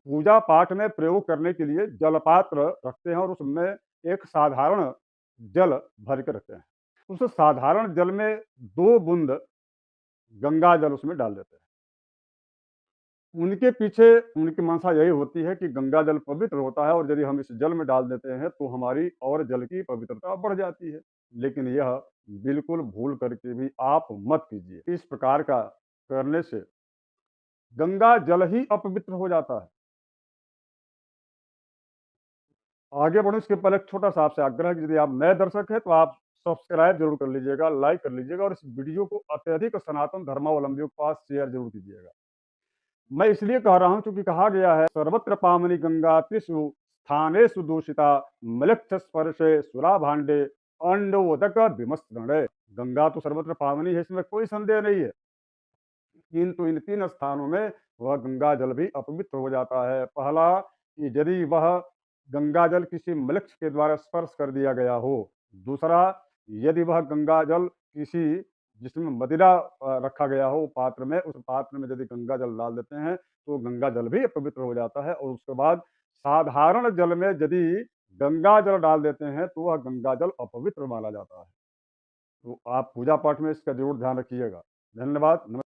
पूजा पाठ में प्रयोग करने के लिए जल पात्र रखते हैं और उसमें एक साधारण जल भर के रखते हैं। उस साधारण जल में 2 बूंद गंगा जल उसमें डाल देते हैं। उनके पीछे उनकी मंशा यही होती है कि गंगा जल पवित्र होता है और यदि हम इस जल में डाल देते हैं तो हमारी और जल की पवित्रता बढ़ जाती है। लेकिन यह बिल्कुल भूल करके भी आप मत कीजिए। इस प्रकार का करने से गंगा जल ही अपवित्र हो जाता है। आगे बढ़ूँ इसके पहले एक छोटा-सा आपसे आग्रह है कि यदि आप नए दर्शक हैं तो आप सब्सक्राइब ज़रूर कर लीजिएगा, लाइक कर लीजिएगा और इस वीडियो को अत्यधिक सनातन धर्मावलंबियों के पास शेयर ज़रूर कीजिएगा। मैं इसलिए कह रहा हूँ क्योंकि कहा गया है सर्वत्र पावनी गंगा त्रिषु स्थानेषु दूषिता मलक्ष स्पर्शे सुरा भांडे अंडोदक विमस्त्रणे। गंगा तो सर्वत्र पावनी है, इसमें कोई संदेह नहीं है, किंतु इन 3 स्थानों में वह गंगा जल भी अपवित्र हो जाता है। पहला कि यदि वह गंगा जल किसी मनुष्य के द्वारा स्पर्श कर दिया गया हो। दूसरा, यदि वह गंगा जल किसी जिसमें मदिरा रखा गया हो पात्र में, उस पात्र में यदि गंगा जल डाल देते हैं, तो गंगा जल भी अपवित्र हो जाता है और उसके बाद साधारण जल में यदि गंगा जल डाल देते हैं, तो वह गंगा जल अपवित्र माना जाता है। तो आप पूजा पाठ में इसका ज़रूर ध्यान रखिएगा। धन्यवाद।